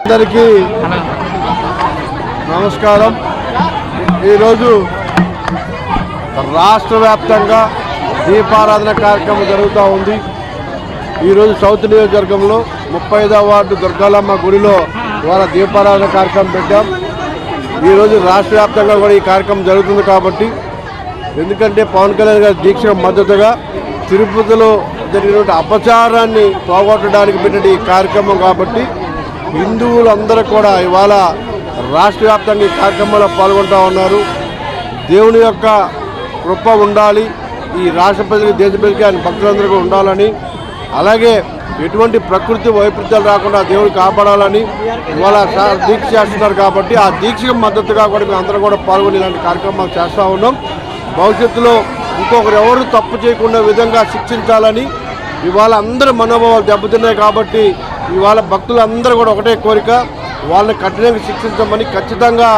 అందరికీ నమస్కారం. ఈరోజు రాష్ట్ర వ్యాప్తంగా దీపారాధన కార్యక్రమం జరుగుతూ ఉంది. ఈరోజు సౌత్ నియోజకవర్గంలో 35వ వార్డు దుర్గాలమ్మ గుడిలో ద్వారా దీపారాధన కార్యక్రమం పెట్టాం. ఈరోజు రాష్ట్ర వ్యాప్తంగా కూడా ఈ కార్యక్రమం జరుగుతుంది కాబట్టి, ఎందుకంటే పవన్ కళ్యాణ్ గారి దీక్ష మద్దతుగా తిరుపతిలో జరిగినటువంటి అపచారాన్ని పోగొట్టడానికి పెట్టిన ఈ కార్యక్రమం కాబట్టి హిందువులందరూ కూడా ఇవాళ రాష్ట్ర వ్యాప్తంగా ఈ కార్యక్రమంలో పాల్గొంటూ ఉన్నారు. దేవుని యొక్క కృప ఉండాలి, ఈ రాష్ట్ర ప్రజలకి దేశ ప్రజలకి ఆయన భక్తులందరూ కూడా ఉండాలని, అలాగే ఎటువంటి ప్రకృతి వైపరీత్యాలు రాకుండా దేవుడు కాపాడాలని ఇవాళ దీక్ష చేస్తున్నారు. కాబట్టి ఆ దీక్షకు మద్దతుగా కూడా మేము అందరం కూడా పాల్గొని ఇలాంటి కార్యక్రమాలు చేస్తూ ఉన్నాం. భవిష్యత్తులో ఇంకొకరు ఎవరు తప్పు చేయకుండా విధంగా శిక్షించాలని ఇవాళ అందరి మనోభావాలు దెబ్బతిన్నాయి. కాబట్టి ఇవాళ భక్తులందరూ కూడా ఒకటే కోరిక, వాళ్ళని కఠినంగా శిక్షించమని, ఖచ్చితంగా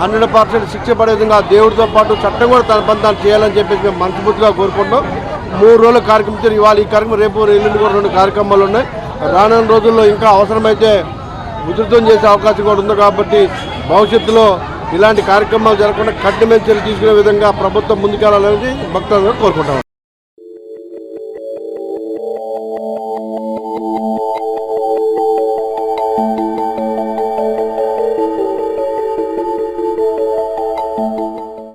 100% శిక్ష పడే విధంగా దేవుడితో పాటు చట్టం కూడా తన పని తాను చేయాలని చెప్పేసి మేము మనస్ఫూర్తిగా కోరుకుంటున్నాం. 3 రోజుల కార్యక్రమం ఇవాళ ఈ కార్యక్రమం, రేపు ఎల్లుండి కూడా 2 కార్యక్రమాలు ఉన్నాయి. రానున్న రోజుల్లో ఇంకా అవసరమైతే ఉధృతం చేసే అవకాశం కూడా ఉంది. కాబట్టి భవిష్యత్తులో ఇలాంటి కార్యక్రమాలు జరగకుండా కఠినమైన చర్యలు తీసుకునే విధంగా ప్రభుత్వం ముందుకెళ్లాలని భక్తులందరూ కోరుకుంటాం.